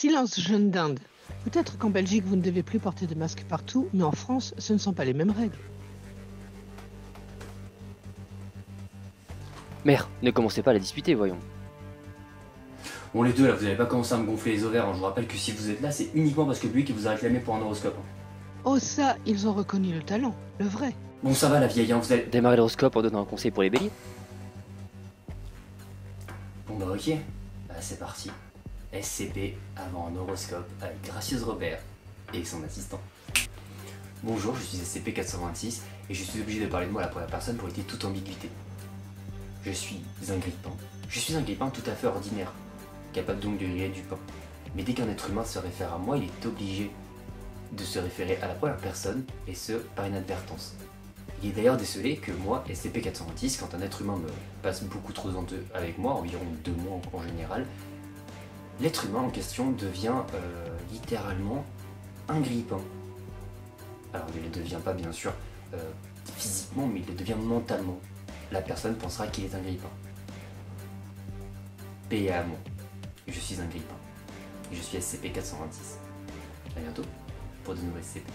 Silence, jeune dinde. Peut-être qu'en Belgique, vous ne devez plus porter de masque partout, mais en France, ce ne sont pas les mêmes règles. Mère, ne commencez pas à la disputer, voyons. Bon, les deux là, vous n'allez pas commencer à me gonfler les ovaires, hein. Je vous rappelle que si vous êtes là, c'est uniquement parce que lui qui vous a réclamé pour un horoscope. Oh ça, ils ont reconnu le talent, le vrai. Bon, ça va la vieille, hein, vous allez... Démarrer l'horoscope en donnant un conseil pour les béliers. Bon bah ok, bah, c'est parti. SCP avant un horoscope avec Gracieuse Robert et son assistant. Bonjour, je suis SCP-426 et je suis obligé de parler de moi à la première personne pour éviter toute ambiguïté. Je suis un grippin. Je suis un grippin tout à fait ordinaire, capable donc de griller du pain. Mais dès qu'un être humain se réfère à moi, il est obligé de se référer à la première personne, et ce, par inadvertance. Il est d'ailleurs décelé que moi, SCP-426, quand un être humain me passe beaucoup trop de temps avec moi, environ 2 mois en général, l'être humain en question devient littéralement un grippin. Alors il ne le devient pas bien sûr physiquement, mais il le devient mentalement. La personne pensera qu'il est un grippin. Paix à moi. Je suis un grippin. Et je suis SCP-426. A bientôt pour de nouvelles SCP.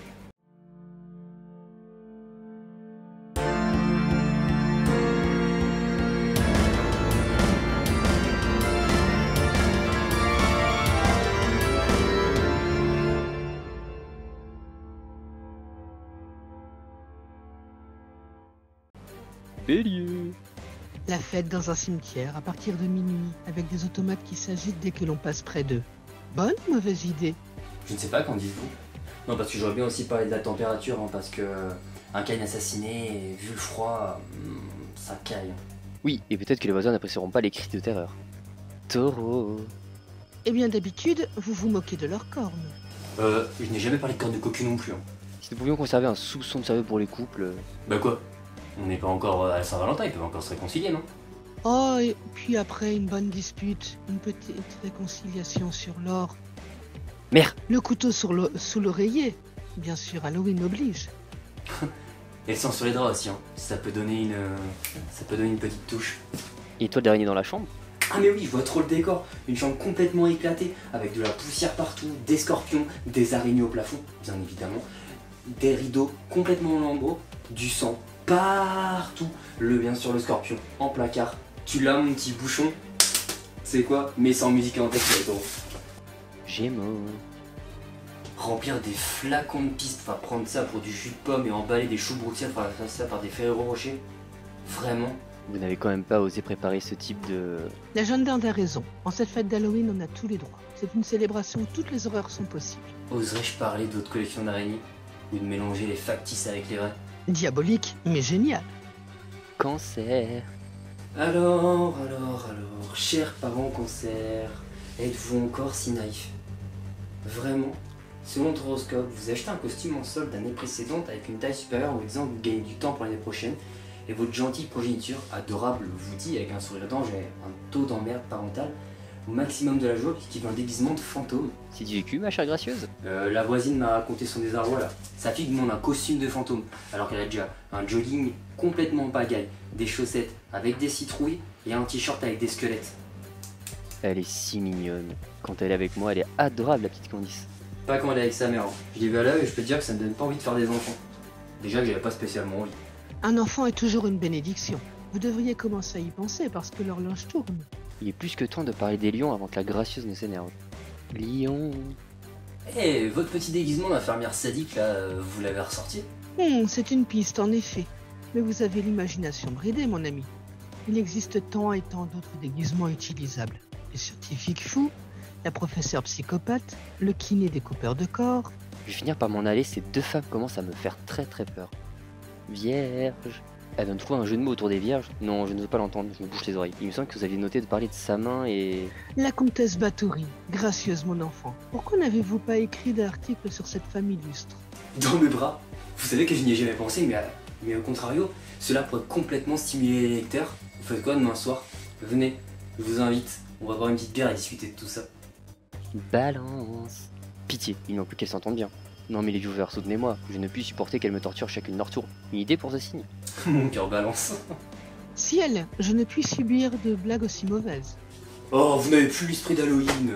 Bélier. La fête dans un cimetière à partir de minuit, avec des automates qui s'agitent dès que l'on passe près d'eux. Bonne ou mauvaise idée? Je ne sais pas, qu'en dites-vous? Non, parce que j'aurais bien aussi parlé de la température, hein, parce que un canne assassiné, vu le froid, ça caille. Oui, et peut-être que les voisins n'apprécieront pas les cris de terreur. Taureau. Eh bien d'habitude, vous vous moquez de leurs cornes. Je n'ai jamais parlé de corne de cocu non plus. Hein. Si nous pouvions conserver un soupçon de sérieux pour les couples... Bah quoi? On n'est pas encore à Saint-Valentin, ils peuvent encore se réconcilier, non? Oh, et puis après une bonne dispute, une petite réconciliation sur l'or. Mère. Le couteau sous l'oreiller. Bien sûr, Halloween oblige. Et le sang sur les draps aussi, hein. Ça peut donner une petite touche. Et toi d'araignée dans la chambre? Ah mais oui, je vois trop le décor. Une chambre complètement éclatée, avec de la poussière partout, des scorpions, des araignées au plafond, bien évidemment, des rideaux complètement en lambeaux, du sang partout. Bien sûr, le scorpion en placard. Tu l'as, mon petit bouchon. C'est quoi? Mais sans musique en tête, c'est trop. Gémeaux. Remplir des flacons de piste, enfin prendre ça pour du jus de pomme et emballer des choux broutières, faire ça par des Ferrero Rocher. Vraiment? Vous n'avez quand même pas osé préparer ce type de... La jeune dinde a raison. En cette fête d'Halloween, on a tous les droits. C'est une célébration où toutes les horreurs sont possibles. Oserais-je parler de votre collection d'araignées? Ou de mélanger les factices avec les vrais? Diabolique, mais génial. Cancer. Alors, chers parents cancer, êtes-vous encore si naïfs? Vraiment? Selon votre horoscope, vous achetez un costume en solde d'année précédente avec une taille supérieure en vous disant que vous gagnez du temps pour l'année prochaine, et votre gentille progéniture, adorable, vous dit avec un sourire d'ange et un taux d'emmerde parental au maximum de la joie puisqu'il veut un déguisement de fantôme. C'est du vécu, ma chère gracieuse? La voisine m'a raconté son désarroi là. Sa fille demande un costume de fantôme alors qu'elle a déjà un jogging complètement pagaille, des chaussettes avec des citrouilles et un t-shirt avec des squelettes. Elle est si mignonne. Quand elle est avec moi, elle est adorable, la petite Candice. Pas quand elle est avec sa mère. Hein. Je l'ai vu à l'œil et je peux te dire que ça me donne pas envie de faire des enfants. Déjà que j'avais pas spécialement envie. Un enfant est toujours une bénédiction. Vous devriez commencer à y penser parce que l'horloge tourne. Il est plus que temps de parler des lions avant que la gracieuse ne s'énerve. Lion. Eh, votre petit déguisement d'infirmière sadique là, vous l'avez ressorti? C'est une piste en effet. Mais vous avez l'imagination bridée, mon ami. Il existe tant et tant d'autres déguisements utilisables. Les scientifiques fous, la professeure psychopathe, le kiné découpeur de corps. Je vais finir par m'en aller, ces deux femmes commencent à me faire très peur. Vierge. Elle vient de trouver un jeu de mots autour des vierges. Non, je ne veux pas l'entendre, je me bouche les oreilles. Il me semble que vous aviez noté de parler de sa main et... La comtesse Bathory, gracieuse mon enfant. Pourquoi n'avez-vous pas écrit d'article sur cette femme illustre? Dans mes bras? Vous savez que je n'y ai jamais pensé, mais au contrario, cela pourrait complètement stimuler les lecteurs. Vous faites quoi demain soir? Venez, je vous invite. On va boire une petite bière et discuter de tout ça. Balance. Pitié, il ne faut plus qu'elles s'entendent bien. Non mais les viewers, soutenez-moi, je ne puis supporter qu'elles me torturent chacune leur tour. Une idée pour ce signe? Mon cœur balance. Ciel, je ne puis subir de blagues aussi mauvaises. Oh, vous n'avez plus l'esprit d'Halloween.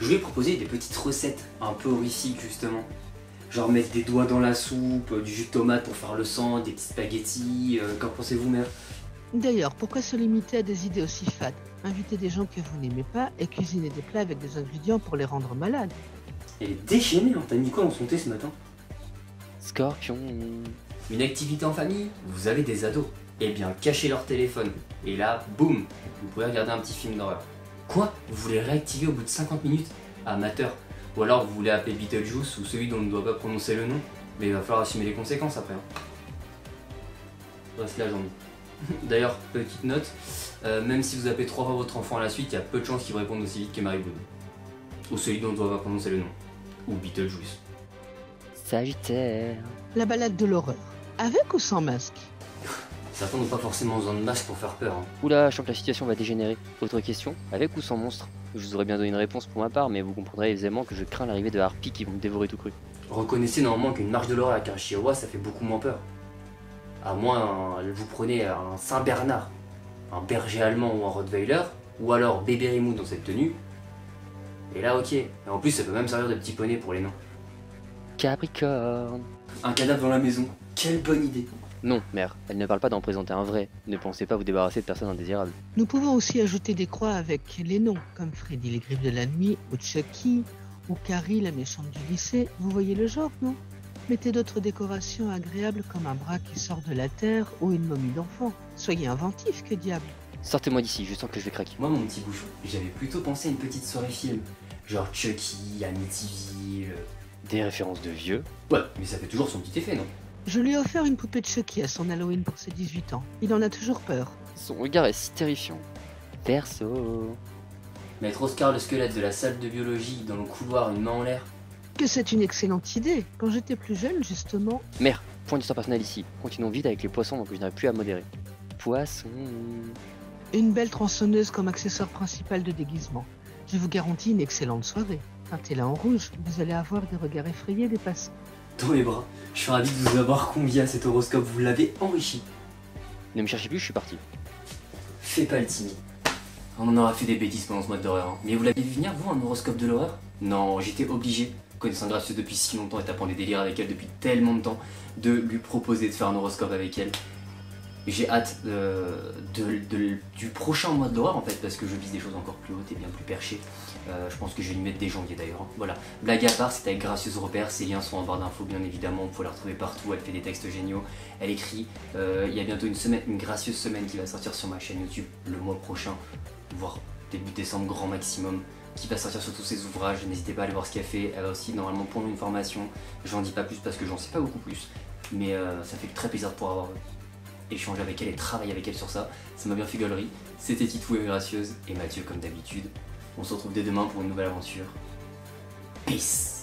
Je voulais proposer des petites recettes un peu horrifiques justement. Genre mettre des doigts dans la soupe, du jus de tomate pour faire le sang, des petits spaghettis. Qu'en pensez-vous, mère? D'ailleurs, pourquoi se limiter à des idées aussi fades? Invitez des gens que vous n'aimez pas et cuisinez des plats avec des ingrédients pour les rendre malades. Elle est déchaînée, hein. T'as mis quoi dans son thé ce matin? Scorpion. Une activité en famille, vous avez des ados. Eh bien, cachez leur téléphone. Et là, boum, vous pouvez regarder un petit film d'horreur. Quoi? Vous voulez réactiver au bout de 50 minutes? Amateur. Ou alors vous voulez appeler Beetlejuice ou celui dont on ne doit pas prononcer le nom. Mais il va falloir assumer les conséquences après. Hein. Reste là, j'en ai. D'ailleurs, petite note, même si vous appelez 3 fois votre enfant à la suite, il y a peu de chances qu'il vous réponde aussi vite que Mary Wood. Ou celui dont on ne doit pas prononcer le nom. Ou Beetlejuice. Sagittaire. La balade de l'horreur. Avec ou sans masque? Certains n'ont pas forcément besoin de masque pour faire peur. Hein. Oula, je sens que la situation va dégénérer. Autre question, avec ou sans monstre? Je vous aurais bien donné une réponse pour ma part, mais vous comprendrez aisément que je crains l'arrivée de harpies qui vont me dévorer tout cru. Reconnaissez normalement qu'une marche de l'horreur avec un chihuahua, ça fait beaucoup moins peur. À moins vous prenez un Saint-Bernard, un berger allemand ou un Rottweiler, ou alors bébé Rimou dans cette tenue. Et là, ok. Et en plus, ça peut même servir de petit poney pour les nains. Capricorne. Un cadavre dans la maison. Quelle bonne idée. Non, mère, elle ne parle pas d'en présenter un vrai. Ne pensez pas vous débarrasser de personnes indésirables. Nous pouvons aussi ajouter des croix avec les noms, comme Freddy les griffes de la nuit, ou Chucky, ou Carrie la méchante du lycée. Vous voyez le genre, non? Mettez d'autres décorations agréables comme un bras qui sort de la terre ou une momie d'enfant. Soyez inventifs, que diable. Sortez-moi d'ici, je sens que je vais craquer. Moi, mon petit bouchon, j'avais plutôt pensé à une petite soirée film. Genre Chucky, Amityville. Des références de vieux. Ouais, mais ça fait toujours son petit effet, non? Je lui ai offert une poupée de Chucky à son Halloween pour ses 18 ans. Il en a toujours peur. Son regard est si terrifiant. Perso. Mettre Oscar le squelette de la salle de biologie dans le couloir, une main en l'air. Que c'est une excellente idée. Quand j'étais plus jeune, justement... Mère, point d'histoire personnelle ici. Continuons vite avec les poissons donc je n'arrive plus à modérer. Poisson. Une belle tronçonneuse comme accessoire principal de déguisement. Je vous garantis une excellente soirée. Teintez-la en rouge, vous allez avoir des regards effrayés des passants. Dans mes bras, je suis ravi de vous avoir convié à cet horoscope, vous l'avez enrichi. Ne me cherchez plus, je suis parti. Fais pas le timide. On en aura fait des bêtises pendant ce mois d'horreur. Hein. Mais vous l'avez vu venir, vous, un horoscope de l'horreur? Non, j'étais obligé, connaissant Gracieuse depuis si longtemps et tapant des délires avec elle depuis tellement de temps, de lui proposer de faire un horoscope avec elle. J'ai hâte du prochain mois d'horreur en fait, parce que je vise des choses encore plus hautes et bien plus perchées. Je pense que je vais lui mettre des janvier d'ailleurs. Hein. Voilà, blague à part, c'est avec Gracieuse Robert, ses liens sont en barre d'infos bien évidemment, vous pouvez la retrouver partout, elle fait des textes géniaux, elle écrit. Il y a bientôt une gracieuse semaine qui va sortir sur ma chaîne YouTube le mois prochain, voire début décembre grand maximum, qui va sortir sur tous ses ouvrages, n'hésitez pas à aller voir ce qu'elle fait. Elle va aussi normalement prendre une formation, j'en dis pas plus parce que j'en sais pas beaucoup plus, mais ça fait très plaisir de pouvoir avoir échanger avec elle et travailler avec elle sur ça. Ça m'a bien fait gaulerie. C'était Titou et Gracieuse et Mathieu comme d'habitude. On se retrouve dès demain pour une nouvelle aventure. Peace.